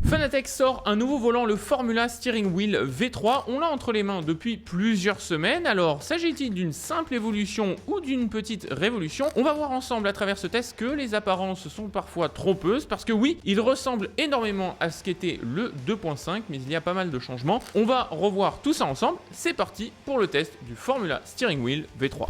Fanatec sort un nouveau volant, le Formula Steering Wheel V3. On l'a entre les mains depuis plusieurs semaines. Alors, s'agit-il d'une simple évolution ou d'une petite révolution? On va voir ensemble à travers ce test que les apparences sont parfois trompeuses parce que oui, il ressemble énormément à ce qu'était le 2.5, mais il y a pas mal de changements. On va revoir tout ça ensemble. C'est parti pour le test du Formula Steering Wheel V3.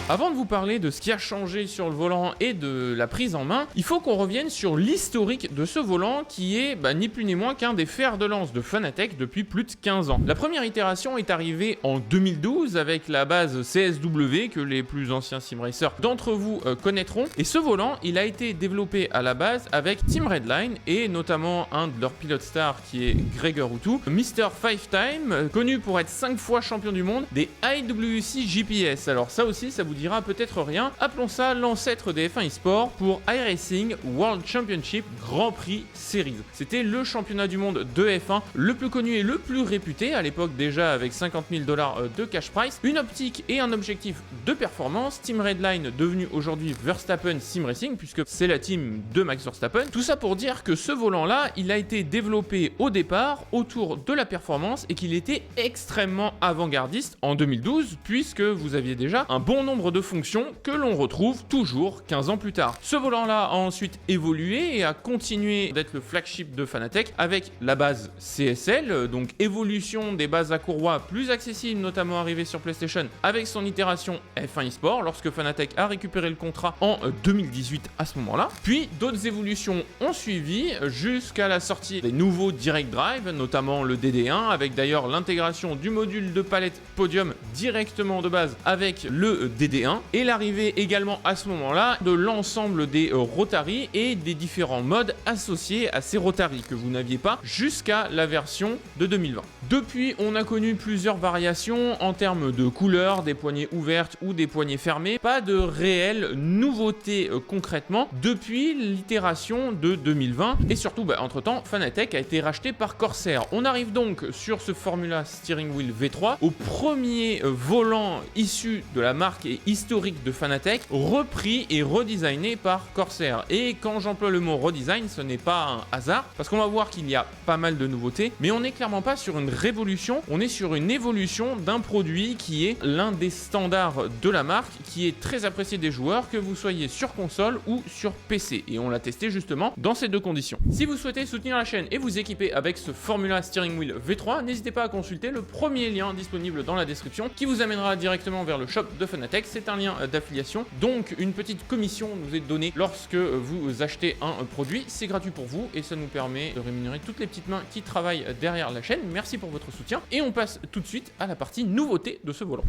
Avant de vous parler de ce qui a changé sur le volant et de la prise en main, il faut qu'on revienne sur l'historique de ce volant qui est ni plus ni moins qu'un des fers de lance de Fanatec depuis plus de 15 ans. La première itération est arrivée en 2012 avec la base CSW que les plus anciens simracers d'entre vous connaîtront. Et ce volant, il a été développé à la base avec Team Redline et notamment un de leurs pilotes stars qui est Gregor Houtou, Mr. Five Time, connu pour être 5 fois champion du monde des IWC GPS. Alors ça aussi, ça vous dira peut-être rien. Appelons ça l'ancêtre des F1 eSport pour iRacing World Championship Grand Prix Series. C'était le championnat du monde de F1 le plus connu et le plus réputé à l'époque, déjà avec 50 000 $ de cash prize, une optique et un objectif de performance. Team Redline devenu aujourd'hui Verstappen Sim Racing puisque c'est la team de Max Verstappen. Tout ça pour dire que ce volant là, il a été développé au départ autour de la performance et qu'il était extrêmement avant-gardiste en 2012 puisque vous aviez déjà un bon nombre de fonctions que l'on retrouve toujours 15 ans plus tard. Ce volant-là a ensuite évolué et a continué d'être le flagship de Fanatec avec la base CSL, donc évolution des bases à courroie plus accessibles, notamment arrivée sur PlayStation avec son itération F1 eSport lorsque Fanatec a récupéré le contrat en 2018 à ce moment-là. Puis d'autres évolutions ont suivi jusqu'à la sortie des nouveaux Direct Drive, notamment le DD1 avec d'ailleurs l'intégration du module de palette Podium directement de base avec le DD1 et l'arrivée également à ce moment-là de l'ensemble des Rotary et des différents modes associés à ces Rotary que vous n'aviez pas jusqu'à la version de 2020. Depuis, on a connu plusieurs variations en termes de couleurs, des poignées ouvertes ou des poignées fermées. Pas de réelle nouveauté concrètement depuis l'itération de 2020 et surtout entre-temps Fanatec a été racheté par Corsair. On arrive donc sur ce Formula Steering Wheel V3 au premier volant issu de la marque et historique de Fanatec, repris et redesigné par Corsair. Et quand j'emploie le mot redesign, ce n'est pas un hasard, parce qu'on va voir qu'il y a pas mal de nouveautés, mais on n'est clairement pas sur une révolution, on est sur une évolution d'un produit qui est l'un des standards de la marque, qui est très apprécié des joueurs, que vous soyez sur console ou sur PC. Et on l'a testé justement dans ces deux conditions. Si vous souhaitez soutenir la chaîne et vous équiper avec ce Formula Steering Wheel V3, n'hésitez pas à consulter le premier lien disponible dans la description qui vous amènera directement vers le shop de Fanatec. C'est un lien d'affiliation, donc une petite commission nous est donnée lorsque vous achetez un produit. C'est gratuit pour vous et ça nous permet de rémunérer toutes les petites mains qui travaillent derrière la chaîne. Merci pour votre soutien et on passe tout de suite à la partie nouveauté de ce volant.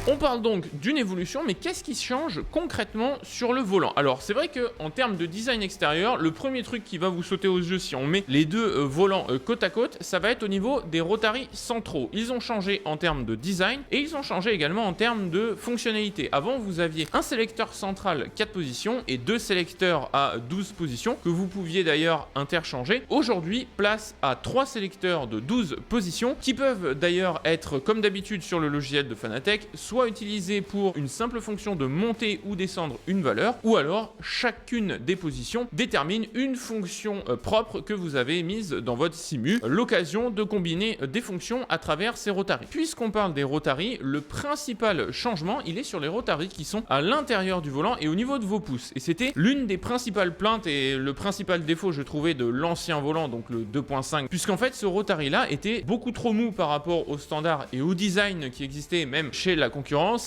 On parle donc d'une évolution, mais qu'est-ce qui change concrètement sur le volant? Alors c'est vrai qu'en termes de design extérieur, le premier truc qui va vous sauter aux yeux si on met les deux volants côte à côte, ça va être au niveau des Rotary centraux. Ils ont changé en termes de design et ils ont changé également en termes de fonctionnalité. Avant vous aviez un sélecteur central 4 positions et deux sélecteurs à 12 positions que vous pouviez d'ailleurs interchanger. Aujourd'hui, place à 3 sélecteurs de 12 positions qui peuvent d'ailleurs être comme d'habitude sur le logiciel de Fanatec, soit utilisé pour une simple fonction de monter ou descendre une valeur, ou alors chacune des positions détermine une fonction propre que vous avez mise dans votre simu, l'occasion de combiner des fonctions à travers ces Rotary. Puisqu'on parle des Rotary, le principal changement, il est sur les Rotary qui sont à l'intérieur du volant et au niveau de vos pouces. Et c'était l'une des principales plaintes et le principal défaut, je trouvais, de l'ancien volant, donc le 2.5, puisqu'en fait, ce Rotary-là était beaucoup trop mou par rapport au standard et au design qui existait même chez la concurrence,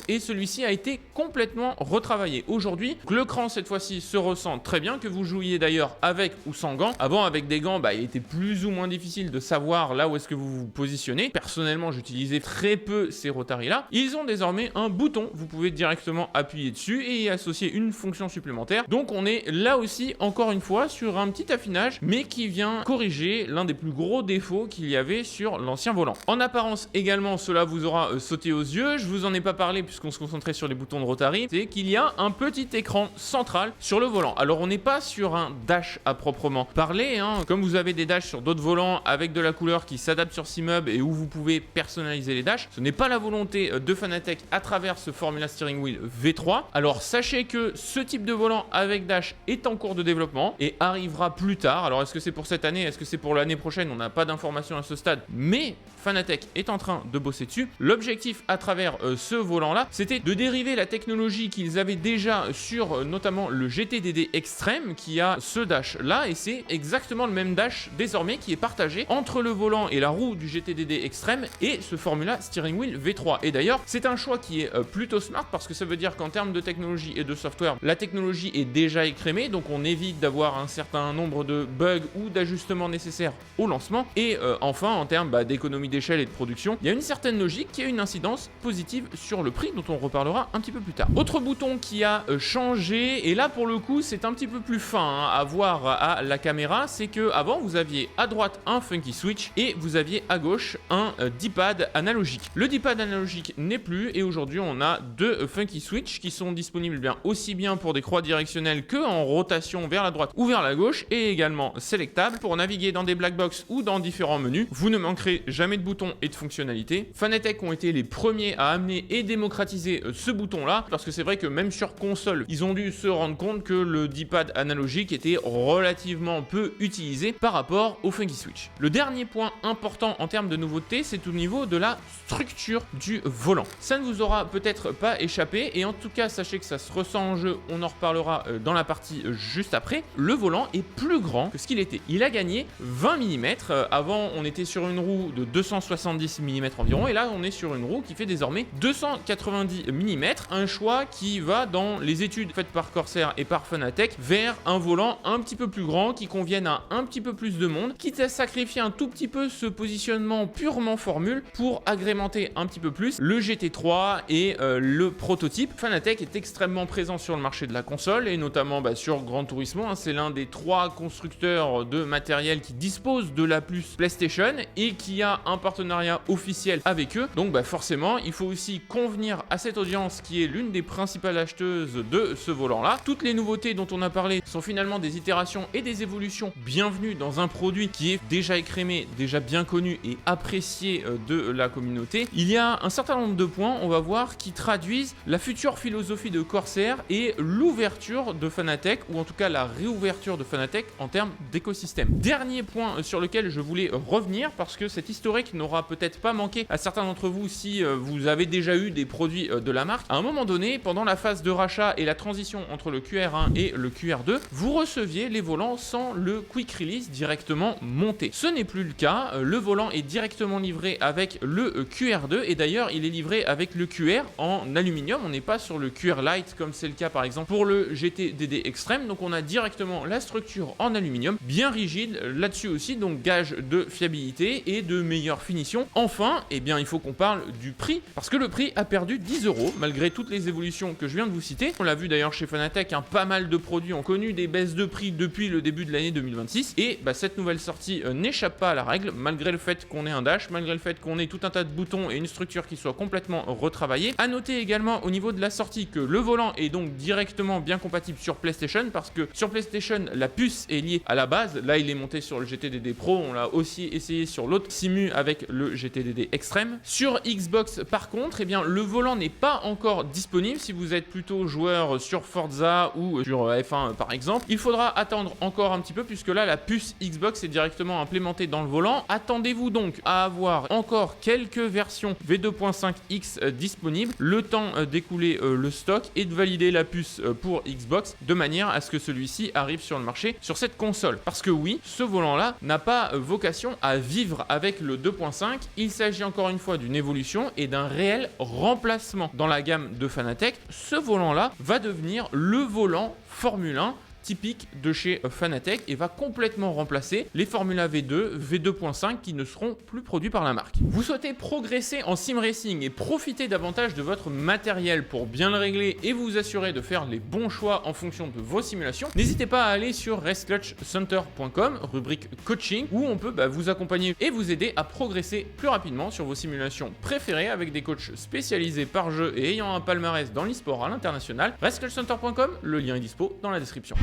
et celui-ci a été complètement retravaillé. Aujourd'hui, le cran cette fois-ci se ressent très bien, que vous jouiez d'ailleurs avec ou sans gants. Avant, avec des gants, il était plus ou moins difficile de savoir là où est-ce que vous vous positionnez. Personnellement, j'utilisais très peu ces Rotary-là. Ils ont désormais un bouton, vous pouvez directement appuyer dessus et y associer une fonction supplémentaire. Donc on est là aussi, encore une fois, sur un petit affinage, mais qui vient corriger l'un des plus gros défauts qu'il y avait sur l'ancien volant. En apparence également, cela vous aura sauté aux yeux. Je vous en ai pas pas parlé puisqu'on se concentrait sur les boutons de Rotary, c'est qu'il y a un petit écran central sur le volant. Alors on n'est pas sur un dash à proprement parler, hein. Comme vous avez des dashs sur d'autres volants avec de la couleur qui s'adapte sur Simub et où vous pouvez personnaliser les dashs, ce n'est pas la volonté de Fanatec à travers ce Formula Steering Wheel V3. Alors sachez que ce type de volant avec dash est en cours de développement et arrivera plus tard. Alors est-ce que c'est pour cette année, est-ce que c'est pour l'année prochaine? On n'a pas d'informations à ce stade, mais Fanatec est en train de bosser dessus. L'objectif à travers ce volant-là, c'était de dériver la technologie qu'ils avaient déjà sur notamment le GTDD Extreme qui a ce dash-là, et c'est exactement le même dash désormais qui est partagé entre le volant et la roue du GTDD Extreme et ce Formula Steering Wheel V3. Et d'ailleurs, c'est un choix qui est plutôt smart parce que ça veut dire qu'en termes de technologie et de software, la technologie est déjà écrémée, donc on évite d'avoir un certain nombre de bugs ou d'ajustements nécessaires au lancement. Et enfin, en termes d'économie d'échelle et de production, il y a une certaine logique qui a une incidence positive sur le prix dont on reparlera un petit peu plus tard. Autre bouton qui a changé, et là pour le coup c'est un petit peu plus fin à voir à la caméra, c'est que avant vous aviez à droite un funky switch et vous aviez à gauche un D-pad analogique. Le D-pad analogique n'est plus et aujourd'hui on a deux funky switch qui sont disponibles bien aussi bien pour des croix directionnelles que en rotation vers la droite ou vers la gauche, et également sélectables pour naviguer dans des black box ou dans différents menus. Vous ne manquerez jamais de boutons et de fonctionnalités. Fanatec ont été les premiers à amener et démocratiser ce bouton-là, parce que c'est vrai que même sur console, ils ont dû se rendre compte que le D-pad analogique était relativement peu utilisé par rapport au funky switch. Le dernier point important en termes de nouveauté, c'est au niveau de la structure du volant. Ça ne vous aura peut-être pas échappé, et en tout cas sachez que ça se ressent en jeu, on en reparlera dans la partie juste après. Le volant est plus grand que ce qu'il était. Il a gagné 20 mm. Avant on était sur une roue de 270 mm environ, et là on est sur une roue qui fait désormais 290 mm, un choix qui va dans les études faites par Corsair et par Fanatec vers un volant un petit peu plus grand qui convienne à un petit peu plus de monde, quitte à sacrifier un tout petit peu ce positionnement purement formule pour agrémenter un petit peu plus le GT3 et le prototype. Fanatec est extrêmement présent sur le marché de la console et notamment sur Gran Turismo, hein. C'est l'un des 3 constructeurs de matériel qui dispose de la puce PlayStation et qui a un partenariat officiel avec eux. Donc forcément il faut aussi convenir à cette audience qui est l'une des principales acheteuses de ce volant là. Toutes les nouveautés dont on a parlé sont finalement des itérations et des évolutions bienvenues dans un produit qui est déjà écrémé, déjà bien connu et apprécié de la communauté. Il y a un certain nombre de points, on va voir, qui traduisent la future philosophie de Corsair et l'ouverture de Fanatec, ou en tout cas la réouverture de Fanatec en termes d'écosystème. Dernier point sur lequel je voulais revenir, parce que cet historique n'aura peut-être pas manqué à certains d'entre vous si vous avez déjà eu des produits de la marque. À un moment donné, pendant la phase de rachat et la transition entre le QR1 et le QR2, vous receviez les volants sans le quick release directement monté. Ce n'est plus le cas, le volant est directement livré avec le QR2, et d'ailleurs il est livré avec le QR en aluminium. On n'est pas sur le QR Light comme c'est le cas par exemple pour le GTDD Extreme, donc on a directement la structure en aluminium, bien rigide là-dessus aussi, donc gage de fiabilité et de meilleure finition. Enfin, il faut qu'on parle du prix, parce que le prix a perdu 10 € malgré toutes les évolutions que je viens de vous citer. On l'a vu d'ailleurs chez Fanatec, pas mal de produits ont connu des baisses de prix depuis le début de l'année 2026, et cette nouvelle sortie n'échappe pas à la règle, malgré le fait qu'on ait un dash, malgré le fait qu'on ait tout un tas de boutons et une structure qui soit complètement retravaillée. A noter également au niveau de la sortie que le volant est donc directement bien compatible sur PlayStation, parce que sur PlayStation la puce est liée à la base. Là il est monté sur le GTDD Pro, on l'a aussi essayé sur l'autre Simu avec le GTDD Extreme. Sur Xbox par contre, le volant n'est pas encore disponible. Si vous êtes plutôt joueur sur Forza ou sur F1 par exemple, il faudra attendre encore un petit peu, puisque là la puce Xbox est directement implémentée dans le volant. Attendez-vous donc à avoir encore quelques versions V2.5X disponibles, le temps d'écouler le stock et de valider la puce pour Xbox, de manière à ce que celui-ci arrive sur le marché sur cette console. Parce que oui, ce volant-là n'a pas vocation à vivre avec le 2.5, il s'agit encore une fois d'une évolution et d'un réel remplacement dans la gamme de Fanatec. Ce volant-là va devenir le volant Formule 1 typique de chez Fanatec et va complètement remplacer les Formula V2, V2.5 qui ne seront plus produits par la marque. Vous souhaitez progresser en sim racing et profiter davantage de votre matériel pour bien le régler et vous assurer de faire les bons choix en fonction de vos simulations, n'hésitez pas à aller sur raceclutchcenter.com, rubrique coaching, où on peut vous accompagner et vous aider à progresser plus rapidement sur vos simulations préférées avec des coachs spécialisés par jeu et ayant un palmarès dans l'e-sport à l'international. raceclutchcenter.com, le lien est dispo dans la description.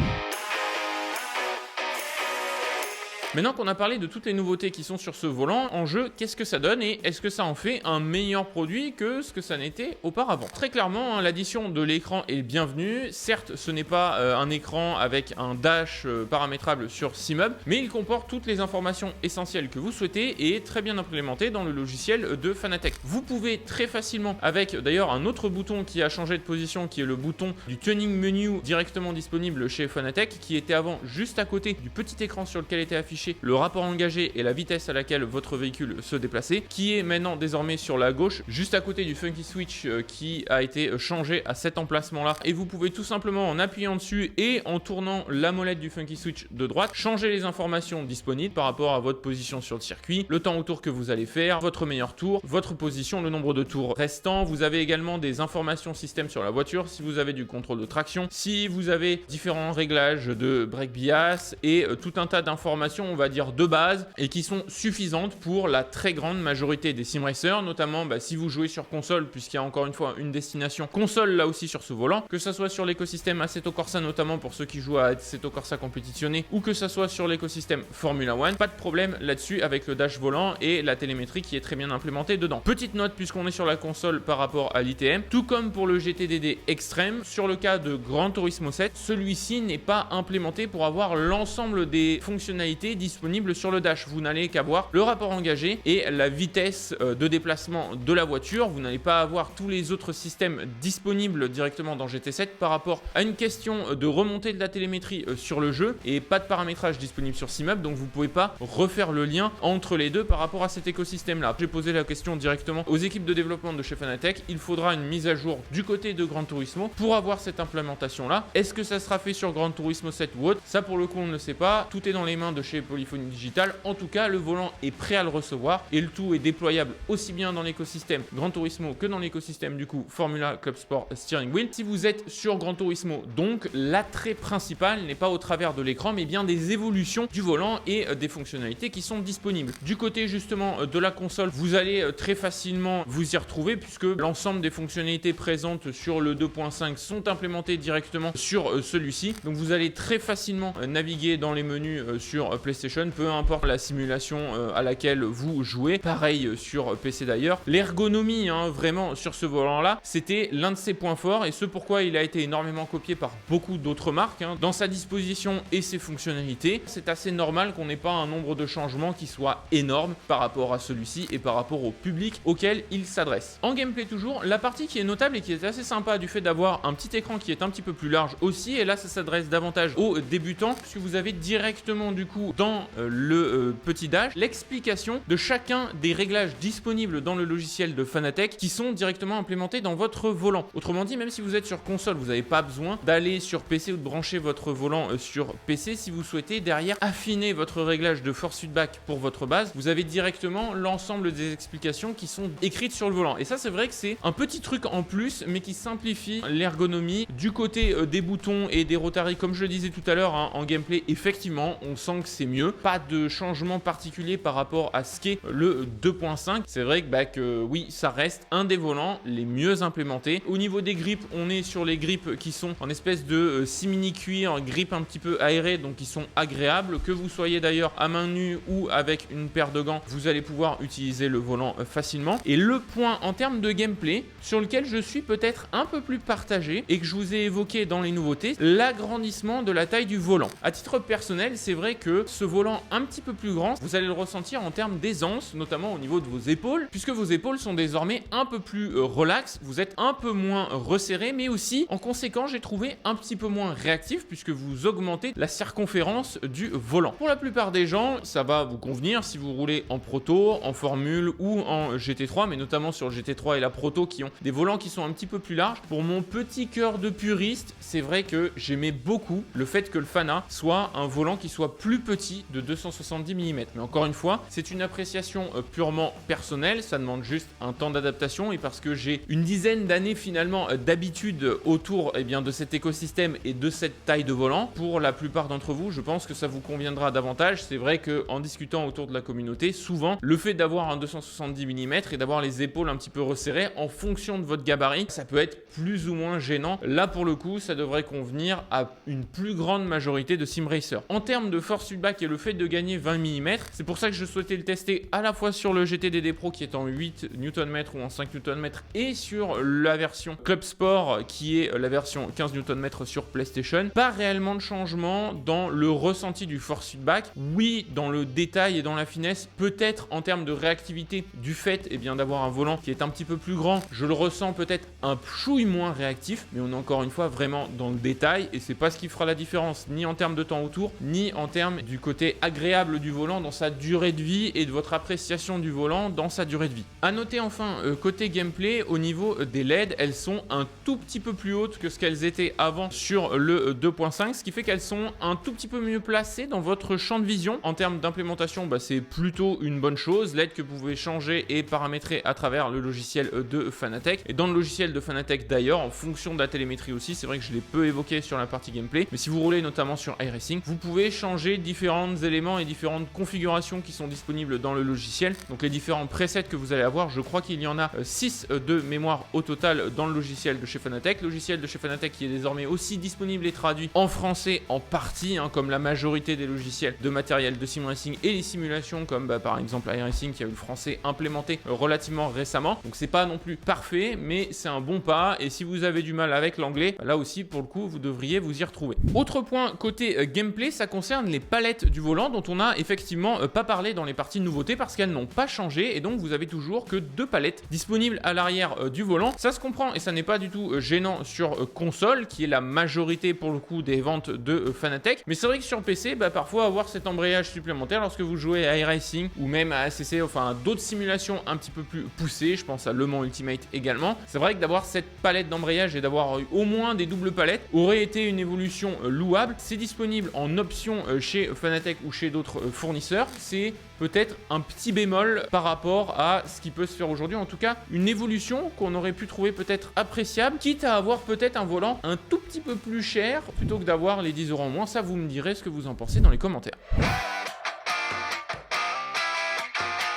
Maintenant qu'on a parlé de toutes les nouveautés qui sont sur ce volant en jeu, qu'est-ce que ça donne et est-ce que ça en fait un meilleur produit que ce que ça n'était auparavant? Très clairement, l'addition de l'écran est bienvenue. Certes, ce n'est pas un écran avec un dash paramétrable sur SimHub, mais il comporte toutes les informations essentielles que vous souhaitez et est très bien implémenté dans le logiciel de Fanatec. Vous pouvez très facilement, avec d'ailleurs un autre bouton qui a changé de position, qui est le bouton du tuning menu directement disponible chez Fanatec, qui était avant juste à côté du petit écran sur lequel était affiché le rapport engagé et la vitesse à laquelle votre véhicule se déplaçait, qui est maintenant désormais sur la gauche, juste à côté du Funky Switch qui a été changé à cet emplacement-là. Et vous pouvez tout simplement, en appuyant dessus et en tournant la molette du Funky Switch de droite, changer les informations disponibles par rapport à votre position sur le circuit, le temps au tour que vous allez faire, votre meilleur tour, votre position, le nombre de tours restants. Vous avez également des informations système sur la voiture, si vous avez du contrôle de traction, si vous avez différents réglages de brake bias et tout un tas d'informations, on va dire de base, et qui sont suffisantes pour la très grande majorité des sim racers, notamment si vous jouez sur console, puisqu'il y a encore une fois une destination console là aussi sur ce volant, que ça soit sur l'écosystème Assetto Corsa, notamment pour ceux qui jouent à Assetto Corsa compétitionné, ou que ça soit sur l'écosystème Formula One, pas de problème là-dessus avec le dash volant et la télémétrie qui est très bien implémentée dedans. Petite note puisqu'on est sur la console par rapport à l'ITM, tout comme pour le GTDD Extreme, sur le cas de Gran Turismo 7, celui-ci n'est pas implémenté pour avoir l'ensemble des fonctionnalités disponibles sur le dash. Vous n'allez qu'avoir le rapport engagé et la vitesse de déplacement de la voiture. Vous n'allez pas avoir tous les autres systèmes disponibles directement dans GT7 par rapport à une question de remontée de la télémétrie sur le jeu et pas de paramétrage disponible sur SimHub, donc vous ne pouvez pas refaire le lien entre les deux par rapport à cet écosystème là. J'ai posé la question directement aux équipes de développement de chez Fanatec. Il faudra une mise à jour du côté de Gran Turismo pour avoir cette implémentation là. Est-ce que ça sera fait sur Gran Turismo 7 ou autre? Ça pour le coup on ne le sait pas. Tout est dans les mains de chez Polyphony Digital. En tout cas, le volant est prêt à le recevoir et le tout est déployable aussi bien dans l'écosystème Gran Turismo que dans l'écosystème du coup Formula Club Sport Steering Wheel. Si vous êtes sur Gran Turismo, donc l'attrait principal n'est pas au travers de l'écran mais bien des évolutions du volant et des fonctionnalités qui sont disponibles. Du côté justement de la console, vous allez très facilement vous y retrouver puisque l'ensemble des fonctionnalités présentes sur le 2.5 sont implémentées directement sur celui-ci. Donc vous allez très facilement naviguer dans les menus sur PlayStation, peu importe la simulation à laquelle vous jouez. Pareil sur PC d'ailleurs. L'ergonomie, vraiment sur ce volant-là, c'était l'un de ses points forts et ce pourquoi il a été énormément copié par beaucoup d'autres marques. Dans sa disposition et ses fonctionnalités, c'est assez normal qu'on n'ait pas un nombre de changements qui soit énorme par rapport à celui-ci et par rapport au public auquel il s'adresse. En gameplay toujours, la partie qui est notable et qui est assez sympa du fait d'avoir un petit écran qui est un petit peu plus large aussi, et là ça s'adresse davantage aux débutants puisque vous avez directement du coup dans le petit dash l'explication de chacun des réglages disponibles dans le logiciel de Fanatec qui sont directement implémentés dans votre volant. Autrement dit, même si vous êtes sur console, vous n'avez pas besoin d'aller sur PC ou de brancher votre volant sur PC. Si vous souhaitez derrière affiner votre réglage de force feedback pour votre base, vous avez directement l'ensemble des explications qui sont écrites sur le volant. Et ça, c'est vrai que c'est un petit truc en plus, mais qui simplifie l'ergonomie. Du côté des boutons et des rotaries, comme je le disais tout à l'heure, en gameplay, effectivement, on sent que c'est mieux. Pas de changement particulier par rapport à ce qu'est le 2.5. C'est vrai que oui, ça reste un des volants les mieux implémentés. Au niveau des grips, on est sur les grips qui sont en espèce de simili cuir, grippe un petit peu aéré, donc qui sont agréables. Que vous soyez d'ailleurs à main nue ou avec une paire de gants, vous allez pouvoir utiliser le volant facilement. Et le point en termes de gameplay sur lequel je suis peut-être un peu plus partagé et que je vous ai évoqué dans les nouveautés, l'agrandissement de la taille du volant. À titre personnel, c'est vrai que ce ce volant un petit peu plus grand, vous allez le ressentir en termes d'aisance, notamment au niveau de vos épaules, puisque vos épaules sont désormais un peu plus relax, vous êtes un peu moins resserré, mais aussi en conséquent j'ai trouvé un petit peu moins réactif puisque vous augmentez la circonférence du volant. Pour la plupart des gens, ça va vous convenir si vous roulez en Proto, en Formule ou en GT3, mais notamment sur le GT3 et la Proto qui ont des volants qui sont un petit peu plus larges. Pour mon petit cœur de puriste, c'est vrai que j'aimais beaucoup le fait que le Fana soit un volant qui soit plus petit de 270 mm. Mais encore une fois, c'est une appréciation purement personnelle, ça demande juste un temps d'adaptation et parce que j'ai une dizaine d'années finalement d'habitude autour de cet écosystème et de cette taille de volant, pour la plupart d'entre vous, je pense que ça vous conviendra davantage. C'est vrai qu'en discutant autour de la communauté, souvent, le fait d'avoir un 270 mm et d'avoir les épaules un petit peu resserrées en fonction de votre gabarit, ça peut être plus ou moins gênant. Là, pour le coup, ça devrait convenir à une plus grande majorité de sim racers. En termes de force feedback et le fait de gagner 20 mm, c'est pour ça que je souhaitais le tester à la fois sur le GT DD Pro qui est en 8 Nm ou en 5 Nm et sur la version Club Sport qui est la version 15 Nm sur PlayStation. Pas réellement de changement dans le ressenti du force feedback. Oui, dans le détail et dans la finesse, peut-être en termes de réactivité du fait d'avoir un volant qui est un petit peu plus grand, je le ressens peut-être un chouille moins réactif, mais on est encore une fois vraiment dans le détail et c'est pas ce qui fera la différence ni en termes de temps autour, ni en termes du côté agréable du volant dans sa durée de vie et de votre appréciation du volant dans sa durée de vie. À noter enfin, côté gameplay, au niveau des LED, elles sont un tout petit peu plus hautes que ce qu'elles étaient avant sur le 2.5, ce qui fait qu'elles sont un tout petit peu mieux placées dans votre champ de vision. En termes d'implémentation, c'est plutôt une bonne chose. LED que vous pouvez changer et paramétrer à travers le logiciel de Fanatec. Et dans le logiciel de Fanatec d'ailleurs, en fonction de la télémétrie aussi, c'est vrai que je l'ai peu évoqué sur la partie gameplay, mais si vous roulez notamment sur iRacing, vous pouvez changer différents éléments et différentes configurations qui sont disponibles dans le logiciel. Donc les différents presets que vous allez avoir, je crois qu'il y en a 6 de mémoire au total dans le logiciel de chez Fanatec. Logiciel de chez Fanatec qui est désormais aussi disponible et traduit en français en partie, comme la majorité des logiciels de matériel de sim racing et les simulations comme par exemple iRacing qui a eu le français implémenté relativement récemment. Donc c'est pas non plus parfait, mais c'est un bon pas et si vous avez du mal avec l'anglais, là aussi pour le coup vous devriez vous y retrouver. Autre point côté gameplay, ça concerne les palettes du volant dont on a effectivement pas parlé dans les parties de nouveautés parce qu'elles n'ont pas changé et donc vous avez toujours que 2 palettes disponibles à l'arrière du volant. Ça se comprend et ça n'est pas du tout gênant sur console qui est la majorité pour le coup des ventes de Fanatec, mais c'est vrai que sur PC parfois avoir cet embrayage supplémentaire lorsque vous jouez à iRacing ou même à ACC, enfin à d'autres simulations un petit peu plus poussées, je pense à Le Mans Ultimate également, c'est vrai que d'avoir cette palette d'embrayage et d'avoir au moins des doubles palettes aurait été une évolution louable. C'est disponible en option chez Fanatec ou chez d'autres fournisseurs, c'est peut-être un petit bémol par rapport à ce qui peut se faire aujourd'hui, en tout cas une évolution qu'on aurait pu trouver peut-être appréciable, quitte à avoir peut-être un volant un tout petit peu plus cher plutôt que d'avoir les 10 € en moins. Ça, vous me direz ce que vous en pensez dans les commentaires.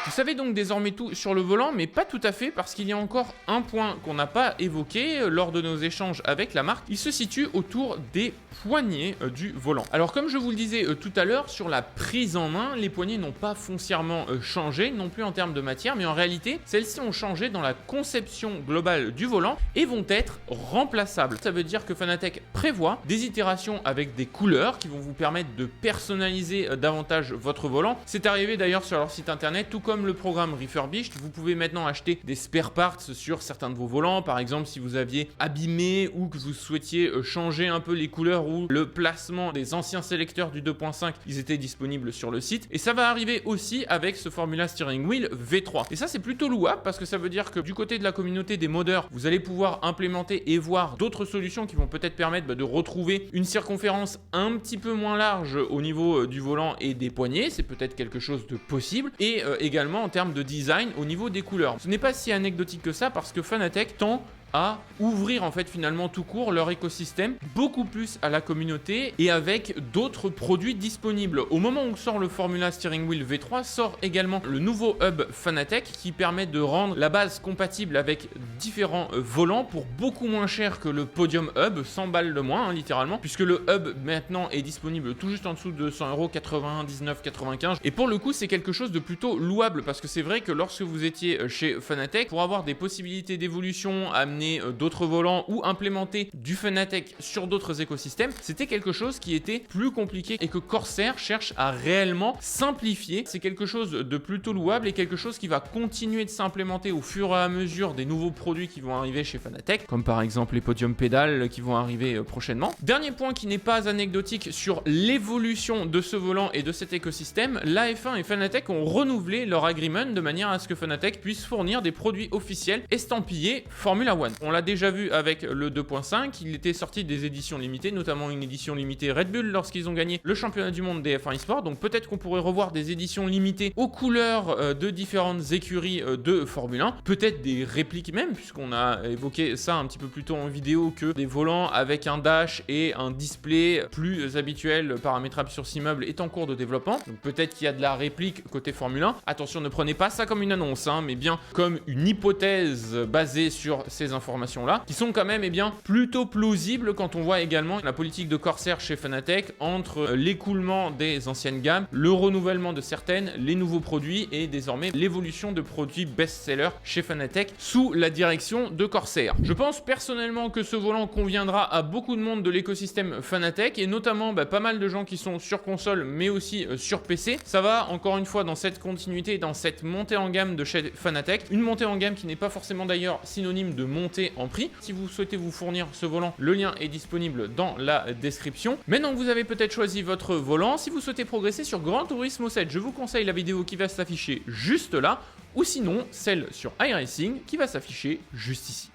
Vous savez donc désormais tout sur le volant, mais pas tout à fait parce qu'il y a encore un point qu'on n'a pas évoqué lors de nos échanges avec la marque. Il se situe autour des poignées du volant. Alors comme je vous le disais tout à l'heure, sur la prise en main, les poignées n'ont pas foncièrement changé, non plus en termes de matière, mais en réalité, celles-ci ont changé dans la conception globale du volant et vont être remplaçables. Ça veut dire que Fanatec prévoit des itérations avec des couleurs qui vont vous permettre de personnaliser davantage votre volant. C'est arrivé d'ailleurs sur leur site internet, tout comme le programme Refurbished, vous pouvez maintenant acheter des spare parts sur certains de vos volants, par exemple si vous aviez abîmé ou que vous souhaitiez changer un peu les couleurs ou le placement des anciens sélecteurs du 2.5, ils étaient disponibles sur le site. Et ça va arriver aussi avec ce Formula Steering Wheel V3. Et ça c'est plutôt louable parce que ça veut dire que du côté de la communauté des modeurs, vous allez pouvoir implémenter et voir d'autres solutions qui vont peut-être permettre de retrouver une circonférence un petit peu moins large au niveau du volant et des poignées, c'est peut-être quelque chose de possible. Et également en termes de design au niveau des couleurs. Ce n'est pas si anecdotique que ça parce que Fanatec tend à ouvrir en fait finalement tout court leur écosystème beaucoup plus à la communauté et avec d'autres produits disponibles. Au moment où sort le Formula Steering Wheel V3, sort également le nouveau hub Fanatec qui permet de rendre la base compatible avec différents volants pour beaucoup moins cher que le Podium Hub, 100 balles de moins littéralement, puisque le hub maintenant est disponible tout juste en dessous de 100 €, 99,95 et pour le coup c'est quelque chose de plutôt louable parce que c'est vrai que lorsque vous étiez chez Fanatec, pour avoir des possibilités d'évolution, amener amener d'autres volants ou implémenter du Fanatec sur d'autres écosystèmes, c'était quelque chose qui était plus compliqué et que Corsair cherche à réellement simplifier. C'est quelque chose de plutôt louable et quelque chose qui va continuer de s'implémenter au fur et à mesure des nouveaux produits qui vont arriver chez Fanatec, comme par exemple les podium pédales qui vont arriver prochainement. Dernier point qui n'est pas anecdotique sur l'évolution de ce volant et de cet écosystème, la F1 et Fanatec ont renouvelé leur agreement de manière à ce que Fanatec puisse fournir des produits officiels estampillés Formula One. On l'a déjà vu avec le 2.5, il était sorti des éditions limitées, notamment une édition limitée Red Bull lorsqu'ils ont gagné le championnat du monde des F1 eSport, donc peut-être qu'on pourrait revoir des éditions limitées aux couleurs de différentes écuries de Formule 1, peut-être des répliques même, puisqu'on a évoqué ça un petit peu plus tôt en vidéo, que des volants avec un dash et un display plus habituel paramétrable sur 6 meubles est en cours de développement, donc peut-être qu'il y a de la réplique côté Formule 1. Attention, ne prenez pas ça comme une annonce, mais bien comme une hypothèse basée sur ces informations-là, qui sont quand même plutôt plausibles quand on voit également la politique de Corsair chez Fanatec entre l'écoulement des anciennes gammes, le renouvellement de certaines, les nouveaux produits et désormais l'évolution de produits best-sellers chez Fanatec sous la direction de Corsair. Je pense personnellement que ce volant conviendra à beaucoup de monde de l'écosystème Fanatec et notamment pas mal de gens qui sont sur console mais aussi sur PC. Ça va encore une fois dans cette continuité, dans cette montée en gamme de chez Fanatec, une montée en gamme qui n'est pas forcément d'ailleurs synonyme de montée en prix. Si vous souhaitez vous fournir ce volant, le lien est disponible dans la description. Maintenant que vous avez peut-être choisi votre volant, si vous souhaitez progresser sur Gran Turismo 7, je vous conseille la vidéo qui va s'afficher juste là, ou sinon celle sur iRacing qui va s'afficher juste ici.